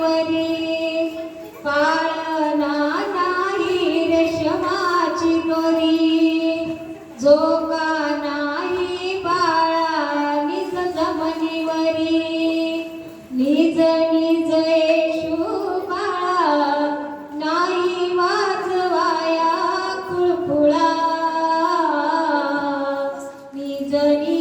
जमिनीवरी पाळणा नाही रेशमाची दोरी झोका नाही बाळा निज जमिनीवरी निज निज येशू बाळा नाही वाजवाया खुळखुळा निज निज